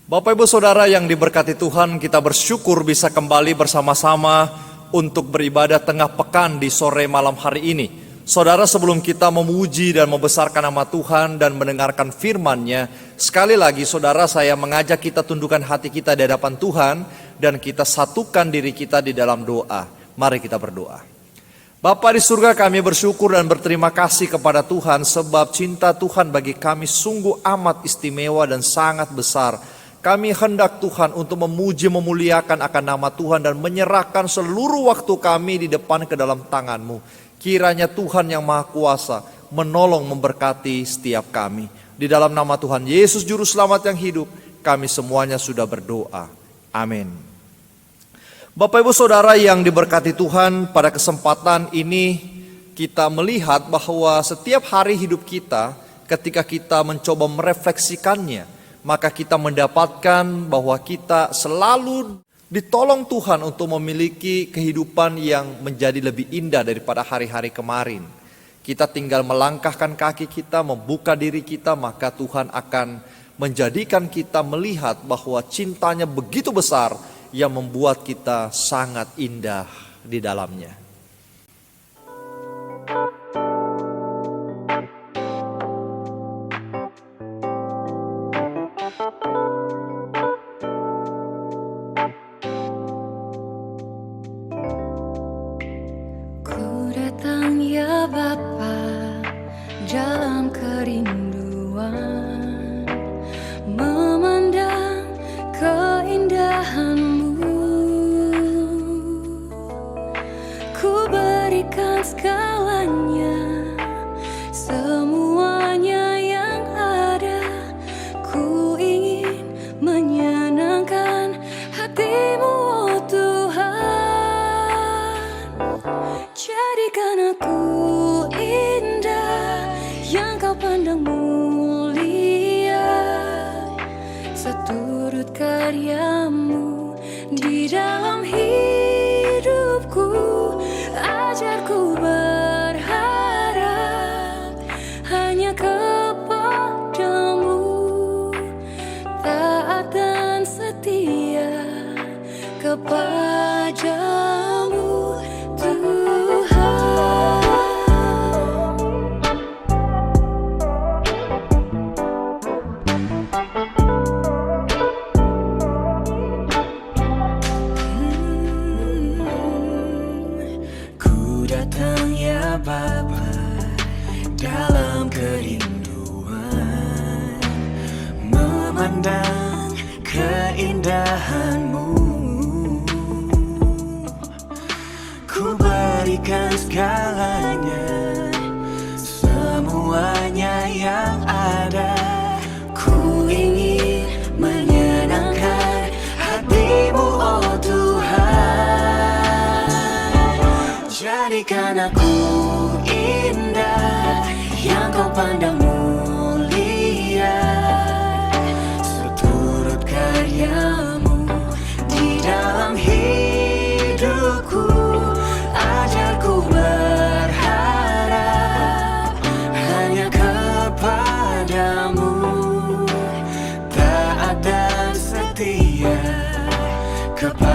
Bapak Ibu Saudara yang diberkati Tuhan, kita bersyukur bisa kembali bersama-sama untuk beribadah tengah pekan di sore malam hari ini. Saudara, sebelum kita memuji dan membesarkan nama Tuhan dan mendengarkan firman-Nya, sekali lagi saudara, saya mengajak kita tundukkan hati kita di hadapan Tuhan dan kita satukan diri kita di dalam doa. Mari kita berdoa. Bapa di surga, kami bersyukur dan berterima kasih kepada Tuhan sebab cinta Tuhan bagi kami sungguh amat istimewa dan sangat besar. Kami hendak Tuhan untuk memuji memuliakan akan nama Tuhan dan menyerahkan seluruh waktu kami di depan ke dalam tangan-Mu. Kiranya Tuhan yang Maha Kuasa menolong memberkati setiap kami. Di dalam nama Tuhan Yesus Juru Selamat yang hidup, kami semuanya sudah berdoa. Amin. Bapak Ibu Saudara yang diberkati Tuhan, pada kesempatan ini kita melihat bahwa setiap hari hidup kita ketika kita mencoba merefleksikannya, maka kita mendapatkan bahwa kita selalu ditolong Tuhan untuk memiliki kehidupan yang menjadi lebih indah daripada hari-hari kemarin. Kita tinggal melangkahkan kaki kita, membuka diri kita, maka Tuhan akan menjadikan kita melihat bahwa cintanya begitu besar yang membuat kita sangat indah di dalamnya. Ku datang ya Bapa dalam kerinduan, memandang keindahan-Mu. Ku berikan segalanya, semuanya yang ada. Ku ingin menyenangkan hati-Mu, oh Tuhan. Jadikan aku indah yang Kau pandang mulia, seturut karya-Mu di dalam hidupku. Ajarku berharap hanya kepada-Mu, taat dan setia kepada-Mu, Tuhan. Ku datang ya Bapa dalam kerinduan, memandang keindahan-Mu. Ku berikan segalanya, semuanya yang ada. Ku ingin menyenangkan hati-Mu, oh Tuhan. Jadikan aku indah yang Kau pandang mulia, seturut karya-Mu di dalam hidupku. Ajarku berharap hanya kepada-Mu, taat dan setia kepada-Mu,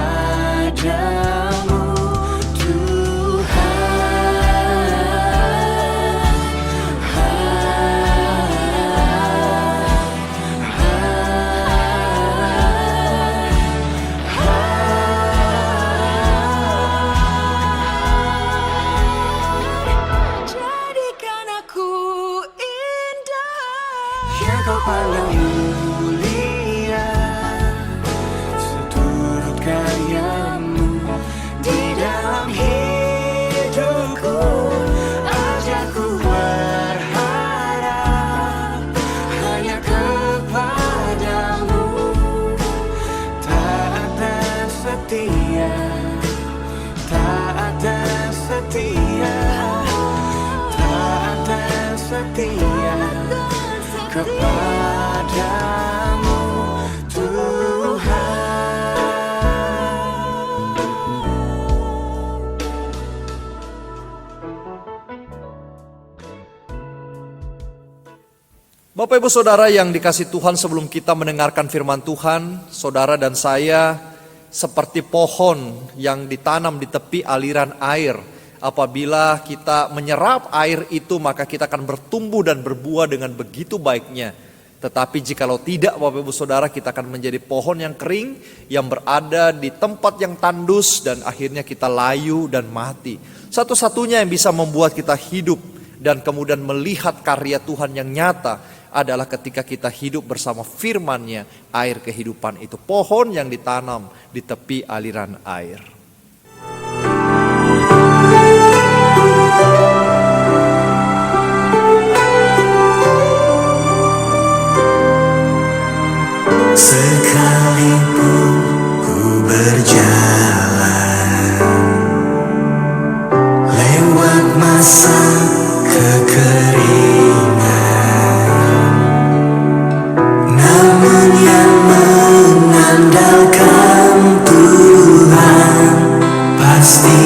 Kau pandang mulia, seturut karya-Mu Bapak Ibu Saudara yang dikasih Tuhan, sebelum kita mendengarkan firman Tuhan, saudara dan saya seperti pohon yang ditanam di tepi aliran air. Apabila kita menyerap air itu, maka kita akan bertumbuh dan berbuah dengan begitu baiknya. Tetapi jikalau tidak, Bapak Ibu Saudara, kita akan menjadi pohon yang kering, yang berada di tempat yang tandus, dan akhirnya kita layu dan mati. Satu-satunya yang bisa membuat kita hidup dan kemudian melihat karya Tuhan yang nyata adalah ketika kita hidup bersama firman-Nya, air kehidupan itu. Pohon yang ditanam di tepi aliran air. Sekalipun ku berjalan lewat masa kekeringan, namun yang mengandalkan Tuhan pasti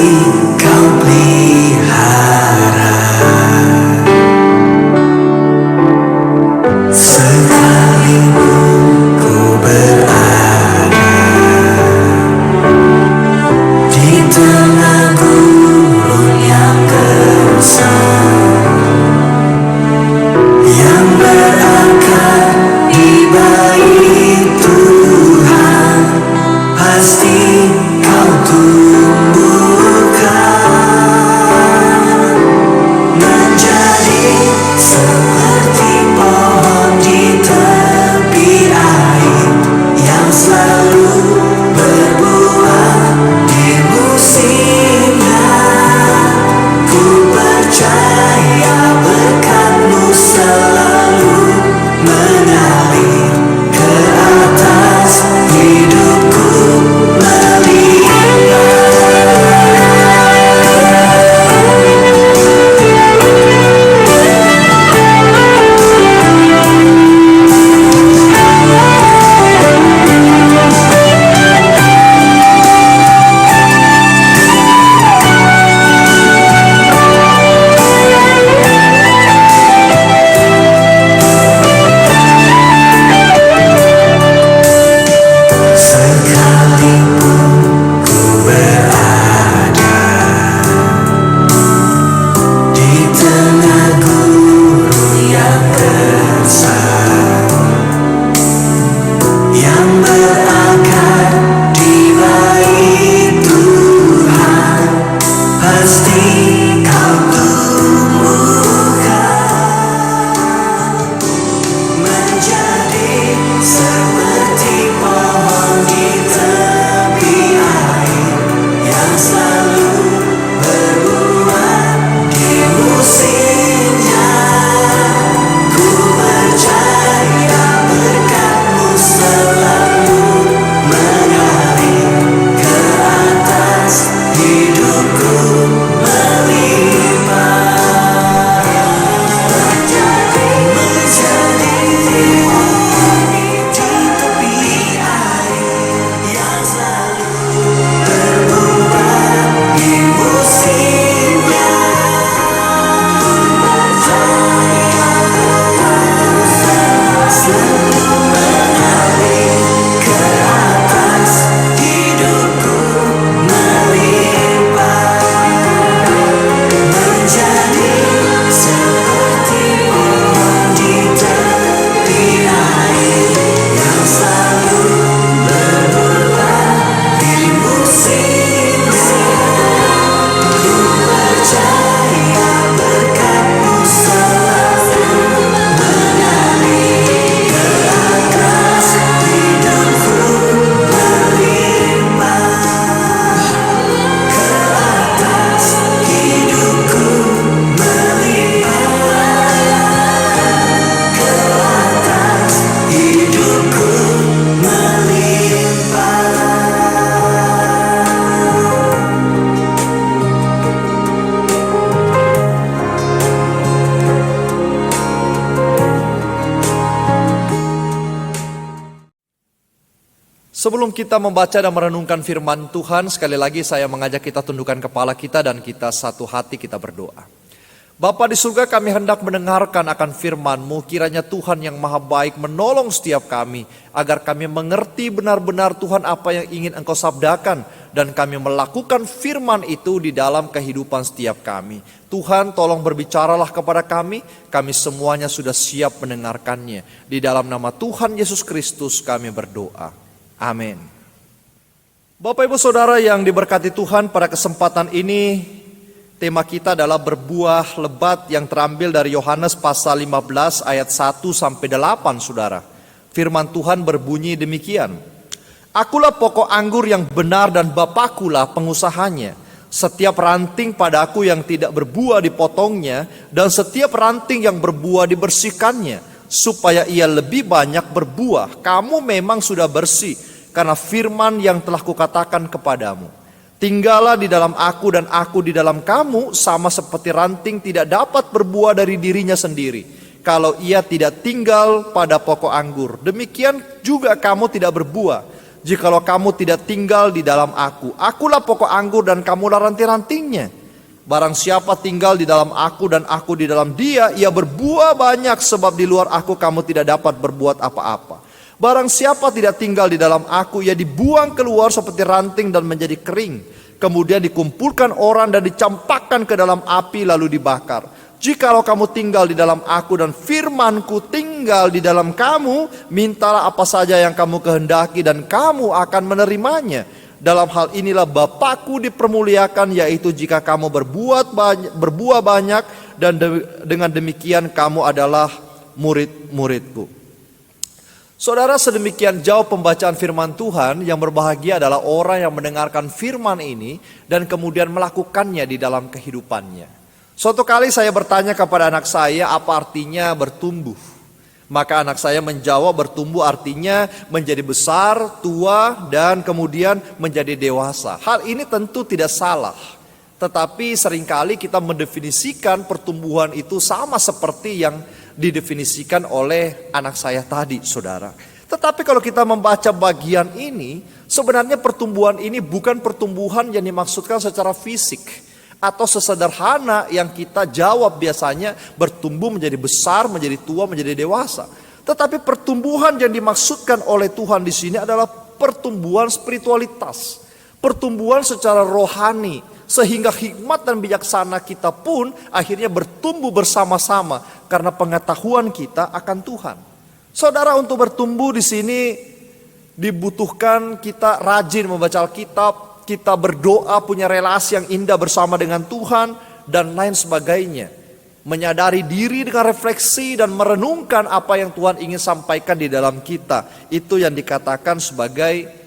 Kau pelihara. Sekalipun ku berada di tengah gurun yang gersang, yang berakar di bait Tuhan, pasti Kau tumbuhkan menjadi seperti pohon di tepi air, yang selalu berbuah di musimnya. Ku percaya berkat-Mu selalu mengalir ke atas hidupku, melimpah. Sekalipun ku berada di tengah gurun yang gersang, yang berakar di bait Tuhan, pasti Kau tumbuhkan menjadi seperti pohon di tepi air, yang selalu berbuah di musimnya. Ku percaya berkat-Mu selalu mengalir ke atas hidupku, melimpah. Menjadi pohon di tepi air, yang selalu berbuah di musimnya. Ku percaya berkat-Mu selalu mengalir ke atas hidupku, melimpah. Menjadi seperti pohon di tepi air, yang selalu berbuah di musimnya. Ku percaya berkat-Mu selalu mengalir ke atas hidupku, melimpah. Ke atas hidupku, melimpah. Ke atas hidupku, Sebelum kita membaca dan merenungkan firman Tuhan, sekali lagi saya mengajak kita tundukkan kepala kita dan kita satu hati kita berdoa. Bapa di surga, kami hendak mendengarkan akan firman-Mu. Kiranya Tuhan yang maha baik menolong setiap kami, agar kami mengerti benar-benar Tuhan apa yang ingin Engkau sabdakan, dan kami melakukan firman itu di dalam kehidupan setiap kami. Tuhan, tolong berbicaralah kepada kami semuanya sudah siap mendengarkannya. Di dalam nama Tuhan Yesus Kristus kami berdoa. Amin. Bapak Ibu Saudara yang diberkati Tuhan, pada kesempatan ini tema kita adalah berbuah lebat yang terambil dari Yohanes pasal 15 ayat 1 sampai 8, Saudara. Firman Tuhan berbunyi demikian. Akulah pokok anggur yang benar dan Bapakulah pengusahanya. Setiap ranting padaku yang tidak berbuah dipotongnya, dan setiap ranting yang berbuah dibersihkannya, supaya ia lebih banyak berbuah. Kamu memang sudah bersih karena firman yang telah kukatakan kepadamu. Tinggallah di dalam aku dan aku di dalam kamu, sama seperti ranting tidak dapat berbuah dari dirinya sendiri kalau ia tidak tinggal pada pokok anggur. Demikian juga kamu tidak berbuah jikalau kamu tidak tinggal di dalam aku. Akulah pokok anggur dan kamulah ranting-rantingnya. Barang siapa tinggal di dalam aku dan aku di dalam dia, ia berbuah banyak, sebab di luar aku kamu tidak dapat berbuat apa-apa. Barang siapa tidak tinggal di dalam aku, ia dibuang keluar seperti ranting dan menjadi kering. Kemudian dikumpulkan orang dan dicampakkan ke dalam api lalu dibakar. Jikalau kamu tinggal di dalam aku dan firmanku tinggal di dalam kamu, mintalah apa saja yang kamu kehendaki dan kamu akan menerimanya. Dalam hal inilah Bapakku dipermuliakan, yaitu jika kamu berbuah banyak, dan dengan demikian kamu adalah murid-muridku. Saudara, sedemikian jauh pembacaan firman Tuhan. Yang berbahagia adalah orang yang mendengarkan firman ini dan kemudian melakukannya di dalam kehidupannya. Suatu kali saya bertanya kepada anak saya, apa artinya bertumbuh? Maka anak saya menjawab, bertumbuh artinya menjadi besar, tua, dan kemudian menjadi dewasa. Hal ini tentu tidak salah. Tetapi seringkali kita mendefinisikan pertumbuhan itu sama seperti yang didefinisikan oleh anak saya tadi, saudara. Tetapi kalau kita membaca bagian ini, sebenarnya pertumbuhan ini bukan pertumbuhan yang dimaksudkan secara fisik atau sesederhana yang kita jawab biasanya, bertumbuh menjadi besar, menjadi tua, menjadi dewasa. Tetapi pertumbuhan yang dimaksudkan oleh Tuhan di sini adalah pertumbuhan spiritualitas, pertumbuhan secara rohani, sehingga hikmat dan bijaksana kita pun akhirnya bertumbuh bersama-sama karena pengetahuan kita akan Tuhan. Saudara, untuk bertumbuh di sini dibutuhkan kita rajin membaca Alkitab, kita berdoa, punya relasi yang indah bersama dengan Tuhan, dan lain sebagainya. Menyadari diri dengan refleksi dan merenungkan apa yang Tuhan ingin sampaikan di dalam kita. Itu yang dikatakan sebagai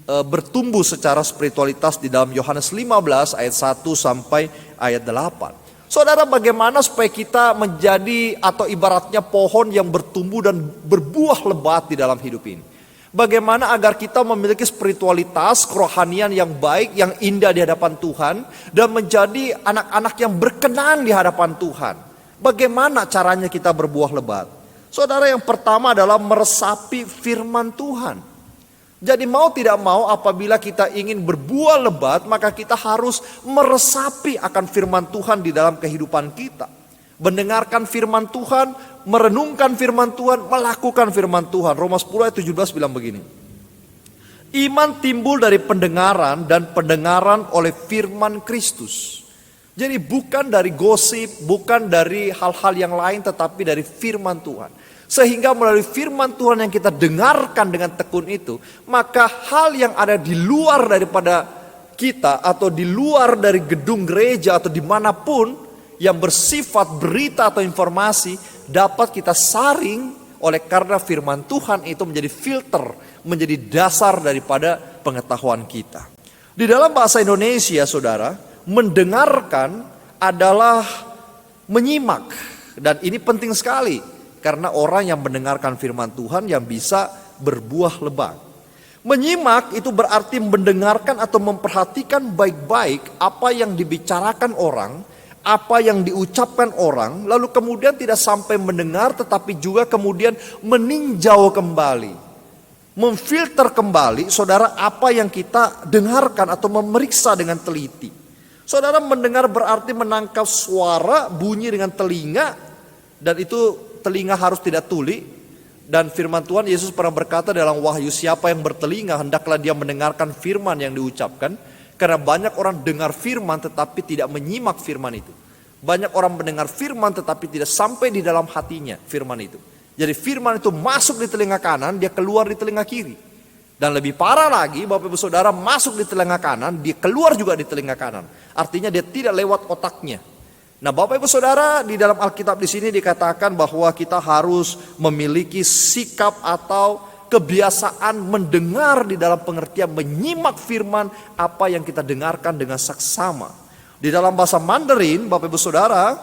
bertumbuh secara spiritualitas di dalam Yohanes 15 ayat 1 sampai ayat 8. Saudara, bagaimana supaya kita menjadi atau ibaratnya pohon yang bertumbuh dan berbuah lebat di dalam hidup ini? Bagaimana agar kita memiliki spiritualitas, kerohanian yang baik, yang indah di hadapan Tuhan, dan menjadi anak-anak yang berkenan di hadapan Tuhan? Bagaimana caranya kita berbuah lebat? Saudara, yang pertama adalah meresapi firman Tuhan. Jadi mau tidak mau, apabila kita ingin berbuah lebat, maka kita harus meresapi akan firman Tuhan di dalam kehidupan kita. Mendengarkan firman Tuhan, merenungkan firman Tuhan, melakukan firman Tuhan. Roma 10 ayat 17 bilang begini. Iman timbul dari pendengaran, dan pendengaran oleh firman Kristus. Jadi bukan dari gosip, bukan dari hal-hal yang lain, tetapi dari firman Tuhan. Sehingga melalui firman Tuhan yang kita dengarkan dengan tekun itu, maka hal yang ada di luar daripada kita atau di luar dari gedung gereja atau dimanapun yang bersifat berita atau informasi dapat kita saring oleh karena firman Tuhan itu menjadi filter, menjadi dasar daripada pengetahuan kita. Di dalam bahasa Indonesia, saudara, mendengarkan adalah menyimak, dan ini penting sekali. Karena orang yang mendengarkan firman Tuhan yang bisa berbuah lebat. Menyimak itu berarti mendengarkan atau memperhatikan baik-baik apa yang dibicarakan orang, apa yang diucapkan orang, lalu kemudian tidak sampai mendengar tetapi juga kemudian meninjau kembali. Memfilter kembali, saudara, apa yang kita dengarkan atau memeriksa dengan teliti. Saudara, mendengar berarti menangkap suara bunyi dengan telinga, dan itu telinga harus tidak tuli. Dan firman Tuhan, Yesus pernah berkata dalam Wahyu, siapa yang bertelinga hendaklah dia mendengarkan firman yang diucapkan. Karena banyak orang dengar firman tetapi tidak menyimak firman itu. Banyak orang mendengar firman tetapi tidak sampai di dalam hatinya firman itu. Jadi firman itu masuk di telinga kanan, dia keluar di telinga kiri. Dan lebih parah lagi, Bapak Ibu Saudara, masuk di telinga kanan, dia keluar juga di telinga kanan. Artinya dia tidak lewat otaknya. Nah, Bapak Ibu Saudara, di dalam Alkitab di sini dikatakan bahwa kita harus memiliki sikap atau kebiasaan mendengar di dalam pengertian menyimak firman apa yang kita dengarkan dengan saksama. Di dalam bahasa Mandarin, Bapak Ibu Saudara,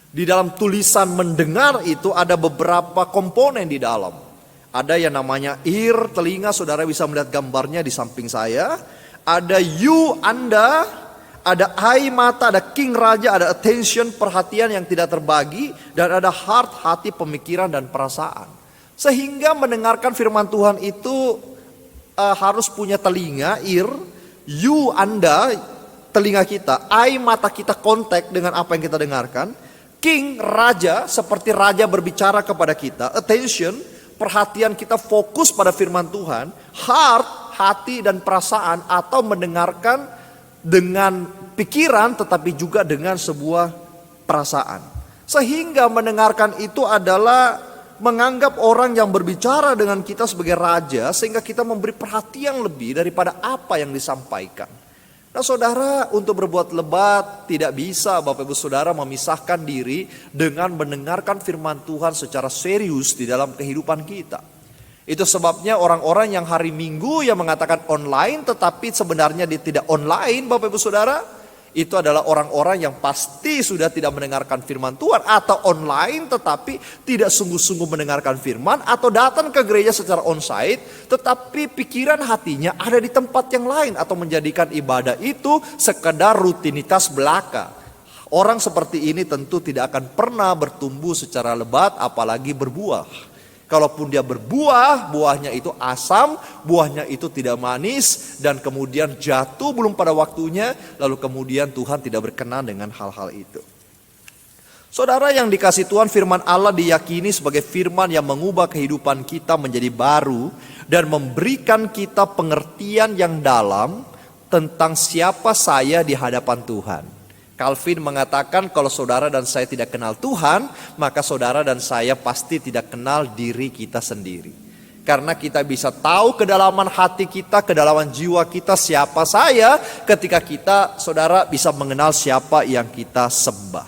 di dalam tulisan mendengar itu ada beberapa komponen di dalam. Ada yang namanya ear, telinga, saudara bisa melihat gambarnya di samping saya. Ada you, Anda, ada eye, mata, ada king, raja, ada attention, perhatian yang tidak terbagi, dan ada heart, hati, pemikiran, dan perasaan. Sehingga mendengarkan firman Tuhan itu harus punya telinga, ear, you, Anda, telinga kita, eye, mata kita kontak dengan apa yang kita dengarkan, king, raja, seperti raja berbicara kepada kita, attention, perhatian kita fokus pada firman Tuhan, heart, hati dan perasaan, atau mendengarkan dengan pikiran tetapi juga dengan sebuah perasaan. Sehingga mendengarkan itu adalah menganggap orang yang berbicara dengan kita sebagai raja, sehingga kita memberi perhatian lebih daripada apa yang disampaikan. Nah, saudara, untuk berbuat lebat tidak bisa Bapak Ibu Saudara memisahkan diri dengan mendengarkan firman Tuhan secara serius di dalam kehidupan kita. Itu sebabnya orang-orang yang hari Minggu yang mengatakan online tetapi sebenarnya dia tidak online, Bapak Ibu Saudara, itu adalah orang-orang yang pasti sudah tidak mendengarkan firman Tuhan, atau online tetapi tidak sungguh-sungguh mendengarkan firman, atau datang ke gereja secara onsite tetapi pikiran hatinya ada di tempat yang lain, atau menjadikan ibadah itu sekedar rutinitas belaka. Orang seperti ini tentu tidak akan pernah bertumbuh secara lebat apalagi berbuah. Kalaupun dia berbuah, buahnya itu asam, buahnya itu tidak manis, dan kemudian jatuh belum pada waktunya, lalu kemudian Tuhan tidak berkenan dengan hal-hal itu. Saudara yang dikasih Tuhan, firman Allah diyakini sebagai firman yang mengubah kehidupan kita menjadi baru dan memberikan kita pengertian yang dalam tentang siapa saya di hadapan Tuhan. Calvin mengatakan kalau saudara dan saya tidak kenal Tuhan, maka saudara dan saya pasti tidak kenal diri kita sendiri. Karena kita bisa tahu kedalaman hati kita, kedalaman jiwa kita siapa saya, ketika kita, saudara, bisa mengenal siapa yang kita sembah.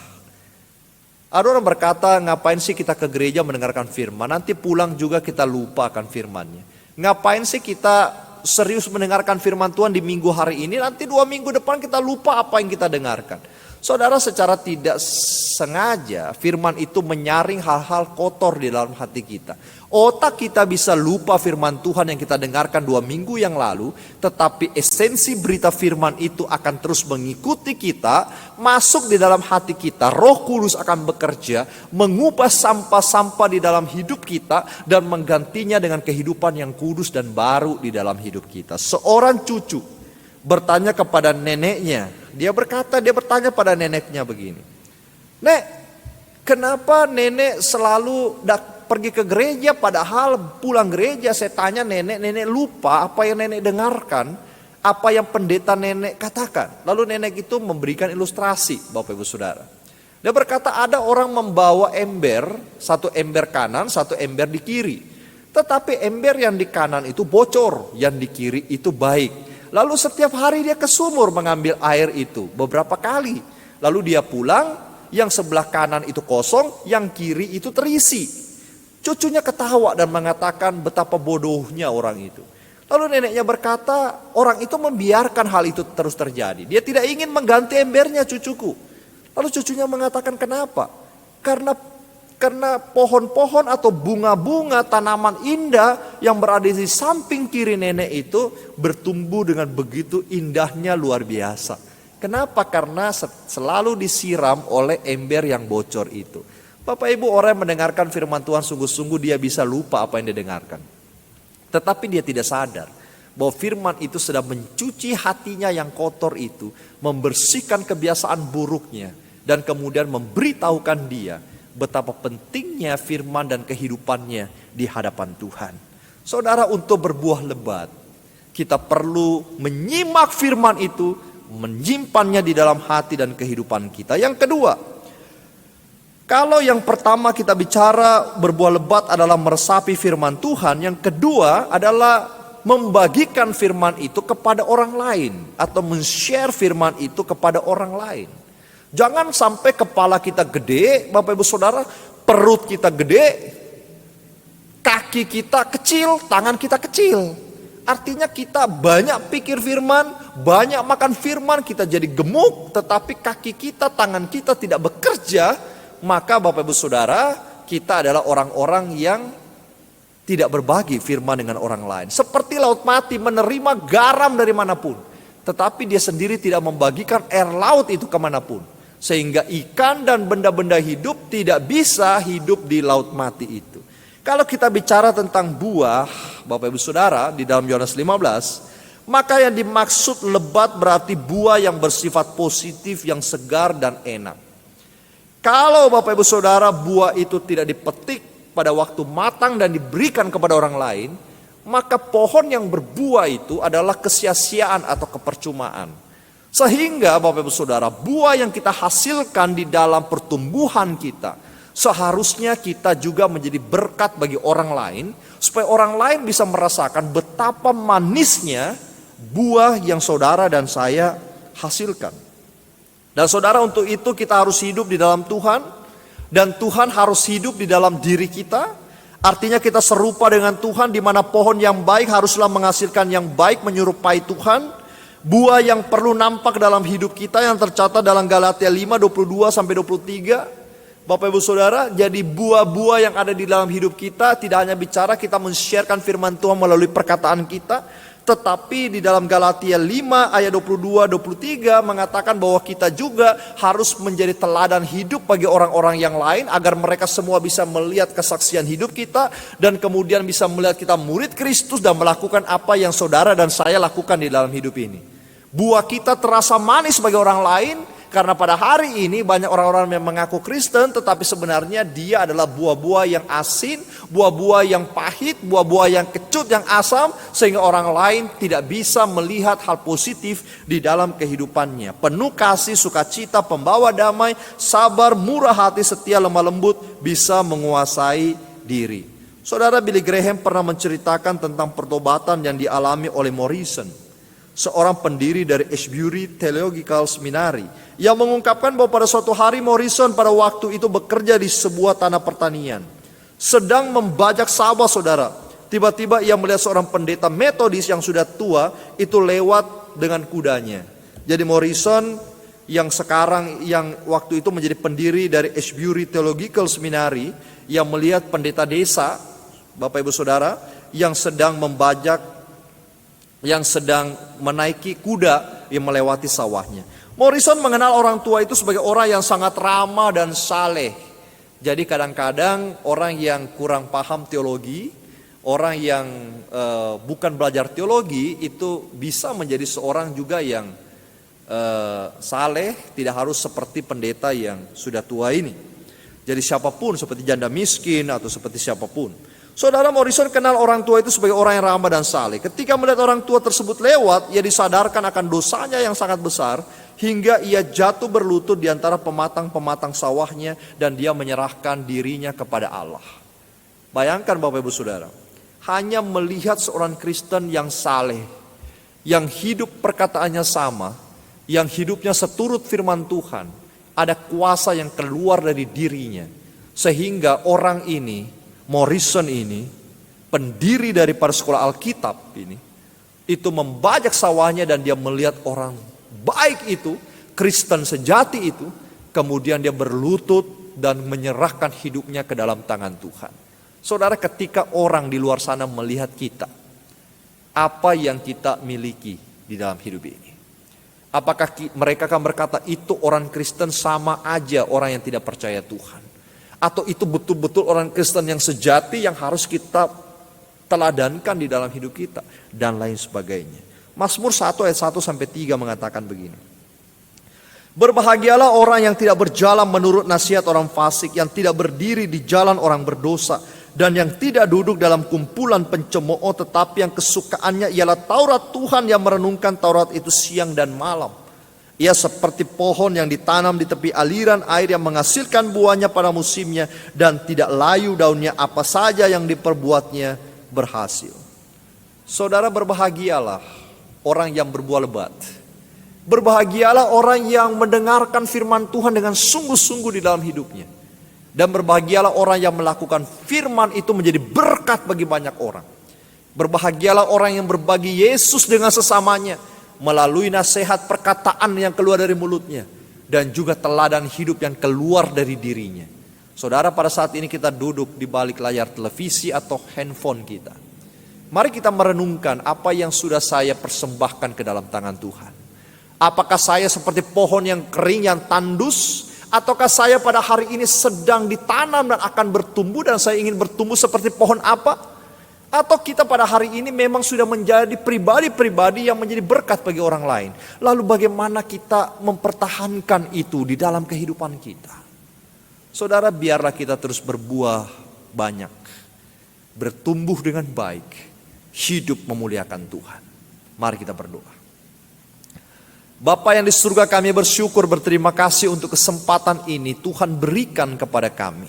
Ada orang berkata, ngapain sih kita ke gereja mendengarkan firman, nanti pulang juga kita lupa akan firmannya. Ngapain sih kita serius mendengarkan firman Tuhan di minggu hari ini, nanti 2 minggu depan kita lupa apa yang kita dengarkan. Saudara, secara tidak sengaja firman itu menyaring hal-hal kotor di dalam hati kita. Otak kita bisa lupa firman Tuhan yang kita dengarkan 2 minggu yang lalu, tetapi esensi berita firman itu akan terus mengikuti kita, masuk di dalam hati kita. Roh Kudus akan bekerja, mengubah sampah-sampah di dalam hidup kita dan menggantinya dengan kehidupan yang kudus dan baru di dalam hidup kita. Seorang cucu bertanya kepada neneknya, dia bertanya pada neneknya begini, "Nek, kenapa nenek selalu pergi ke gereja, padahal pulang gereja saya tanya nenek lupa apa yang nenek dengarkan, apa yang pendeta nenek katakan." Lalu nenek itu memberikan ilustrasi, Bapak Ibu Saudara. Dia berkata ada orang membawa ember, satu ember kanan, satu ember di kiri. Tetapi ember yang di kanan itu bocor, yang di kiri itu baik. Lalu setiap hari dia ke sumur mengambil air itu beberapa kali. Lalu dia pulang, yang sebelah kanan itu kosong, yang kiri itu terisi. Cucunya ketawa dan mengatakan betapa bodohnya orang itu. Lalu neneknya berkata, orang itu membiarkan hal itu terus terjadi. Dia tidak ingin mengganti embernya, cucuku. Lalu cucunya mengatakan, kenapa? Karena pohon-pohon atau bunga-bunga tanaman indah yang berada di samping kiri nenek itu bertumbuh dengan begitu indahnya, luar biasa. Kenapa? Karena selalu disiram oleh ember yang bocor itu. Bapak Ibu, orang yang mendengarkan firman Tuhan sungguh-sungguh dia bisa lupa apa yang dia dengarkan. Tetapi dia tidak sadar bahwa firman itu sedang mencuci hatinya yang kotor itu, membersihkan kebiasaan buruknya, dan kemudian memberitahukan dia betapa pentingnya firman dan kehidupannya di hadapan Tuhan. Saudara, untuk berbuah lebat, kita perlu menyimak firman itu, menyimpannya di dalam hati dan kehidupan kita. Yang kedua, kalau yang pertama kita bicara berbuah lebat adalah meresapi firman Tuhan, yang kedua adalah membagikan firman itu kepada orang lain atau men-share firman itu kepada orang lain. Jangan sampai kepala kita gede, Bapak Ibu Saudara, perut kita gede, kaki kita kecil, tangan kita kecil. Artinya kita banyak pikir firman, banyak makan firman, kita jadi gemuk, tetapi kaki kita, tangan kita tidak bekerja, maka Bapak Ibu Saudara, kita adalah orang-orang yang tidak berbagi firman dengan orang lain. Seperti laut mati menerima garam dari manapun, tetapi dia sendiri tidak membagikan air laut itu kemanapun. Sehingga ikan dan benda-benda hidup tidak bisa hidup di laut mati itu. Kalau kita bicara tentang buah, Bapak Ibu Saudara, di dalam Yohanes 15, maka yang dimaksud lebat berarti buah yang bersifat positif, yang segar dan enak. Kalau Bapak Ibu Saudara buah itu tidak dipetik pada waktu matang dan diberikan kepada orang lain, maka pohon yang berbuah itu adalah kesia-siaan atau kepercumaan. Sehingga Bapak Ibu Saudara, buah yang kita hasilkan di dalam pertumbuhan kita, seharusnya kita juga menjadi berkat bagi orang lain, supaya orang lain bisa merasakan betapa manisnya buah yang saudara dan saya hasilkan. Dan saudara, untuk itu kita harus hidup di dalam Tuhan, dan Tuhan harus hidup di dalam diri kita. Artinya kita serupa dengan Tuhan, di mana pohon yang baik haruslah menghasilkan yang baik menyerupai Tuhan. Buah yang perlu nampak dalam hidup kita yang tercatat dalam Galatia 5:22-23. Bapak Ibu Saudara, jadi buah-buah yang ada di dalam hidup kita tidak hanya bicara kita men-sharekan firman Tuhan melalui perkataan kita, tetapi di dalam Galatia 5 ayat 22-23 mengatakan bahwa kita juga harus menjadi teladan hidup bagi orang-orang yang lain, agar mereka semua bisa melihat kesaksian hidup kita dan kemudian bisa melihat kita murid Kristus dan melakukan apa yang saudara dan saya lakukan di dalam hidup ini. Buah kita terasa manis bagi orang lain, karena pada hari ini banyak orang-orang yang mengaku Kristen, tetapi sebenarnya dia adalah buah-buah yang asin, buah-buah yang pahit, buah-buah yang kecut, yang asam, sehingga orang lain tidak bisa melihat hal positif di dalam kehidupannya. Penuh kasih, sukacita, pembawa damai, sabar, murah hati, setia, lemah lembut, bisa menguasai diri. Saudara, Billy Graham pernah menceritakan tentang pertobatan yang dialami oleh Morrison, seorang pendiri dari Ashbury Theological Seminary, yang mengungkapkan bahwa pada suatu hari Morrison pada waktu itu bekerja di sebuah tanah pertanian, sedang membajak sawah. Saudara, tiba-tiba ia melihat seorang pendeta Metodis yang sudah tua itu lewat dengan kudanya. Jadi Morrison yang sekarang, yang waktu itu menjadi pendiri dari Ashbury Theological Seminary, yang melihat pendeta desa, Bapak Ibu Saudara, yang sedang membajak, yang sedang menaiki kuda yang melewati sawahnya. Morrison mengenal orang tua itu sebagai orang yang sangat ramah dan saleh. Jadi kadang-kadang orang yang kurang paham teologi, orang yang bukan belajar teologi, itu bisa menjadi seorang juga yang saleh, tidak harus seperti pendeta yang sudah tua ini. Jadi siapapun, seperti janda miskin atau seperti siapapun. Saudara, Morrison kenal orang tua itu sebagai orang yang ramah dan saleh. Ketika melihat orang tua tersebut lewat, ia disadarkan akan dosanya yang sangat besar, hingga ia jatuh berlutut di antara pematang-pematang sawahnya, dan dia menyerahkan dirinya kepada Allah. Bayangkan Bapak Ibu Saudara, hanya melihat seorang Kristen yang saleh, yang hidup perkataannya sama, yang hidupnya seturut firman Tuhan, ada kuasa yang keluar dari dirinya, sehingga orang ini, Morrison ini, pendiri dari para sekolah Alkitab ini, itu membajak sawahnya dan dia melihat orang baik itu, Kristen sejati itu, kemudian dia berlutut dan menyerahkan hidupnya ke dalam tangan Tuhan. Saudara, ketika orang di luar sana melihat kita, apa yang kita miliki di dalam hidup ini? Apakah mereka akan berkata itu orang Kristen sama aja orang yang tidak percaya Tuhan? Atau itu betul-betul orang Kristen yang sejati yang harus kita teladankan di dalam hidup kita, dan lain sebagainya. Mazmur 1 ayat 1 sampai 3 mengatakan begini. Berbahagialah orang yang tidak berjalan menurut nasihat orang fasik, yang tidak berdiri di jalan orang berdosa, dan yang tidak duduk dalam kumpulan pencemooh, tetapi yang kesukaannya ialah Taurat Tuhan, yang merenungkan Taurat itu siang dan malam. Ia seperti pohon yang ditanam di tepi aliran air, yang menghasilkan buahnya pada musimnya, dan tidak layu daunnya, apa saja yang diperbuatnya berhasil. Saudara, berbahagialah orang yang berbuah lebat. Berbahagialah orang yang mendengarkan firman Tuhan dengan sungguh-sungguh di dalam hidupnya. Dan berbahagialah orang yang melakukan firman itu menjadi berkat bagi banyak orang. Berbahagialah orang yang berbagi Yesus dengan sesamanya melalui nasihat perkataan yang keluar dari mulutnya, dan juga teladan hidup yang keluar dari dirinya. Saudara, pada saat ini kita duduk di balik layar televisi atau handphone kita. Mari kita merenungkan apa yang sudah saya persembahkan ke dalam tangan Tuhan. Apakah saya seperti pohon yang kering, yang tandus, ataukah saya pada hari ini sedang ditanam dan akan bertumbuh, dan saya ingin bertumbuh seperti pohon apa? Atau kita pada hari ini memang sudah menjadi pribadi-pribadi yang menjadi berkat bagi orang lain. Lalu bagaimana kita mempertahankan itu di dalam kehidupan kita? Saudara, biarlah kita terus berbuah banyak, bertumbuh dengan baik, hidup memuliakan Tuhan. Mari kita berdoa. Bapa yang di surga, kami bersyukur, berterima kasih untuk kesempatan ini Tuhan berikan kepada kami.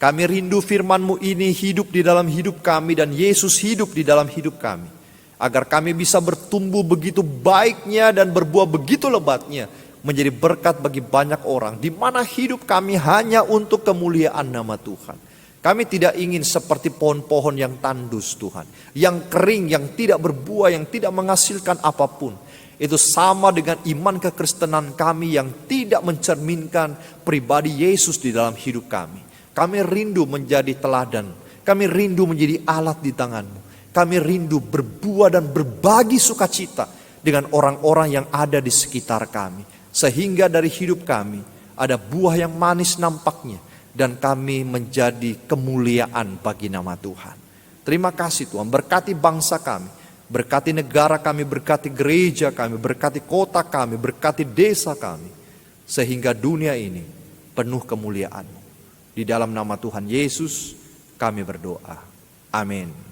Kami rindu firman-Mu ini hidup di dalam hidup kami, dan Yesus hidup di dalam hidup kami. Agar kami bisa bertumbuh begitu baiknya dan berbuah begitu lebatnya, menjadi berkat bagi banyak orang, di mana hidup kami hanya untuk kemuliaan nama Tuhan. Kami tidak ingin seperti pohon-pohon yang tandus Tuhan, yang kering, yang tidak berbuah, yang tidak menghasilkan apapun. Itu sama dengan iman kekristenan kami yang tidak mencerminkan pribadi Yesus di dalam hidup kami. Kami rindu menjadi teladan. Kami rindu menjadi alat di tangan-Mu. Kami rindu berbuah dan berbagi sukacita dengan orang-orang yang ada di sekitar kami. Sehingga dari hidup kami ada buah yang manis nampaknya, dan kami menjadi kemuliaan bagi nama Tuhan. Terima kasih Tuhan, berkati bangsa kami, berkati negara kami, berkati gereja kami, berkati kota kami, berkati desa kami. Sehingga dunia ini penuh kemuliaan-Mu. Di dalam nama Tuhan Yesus kami berdoa. Amin.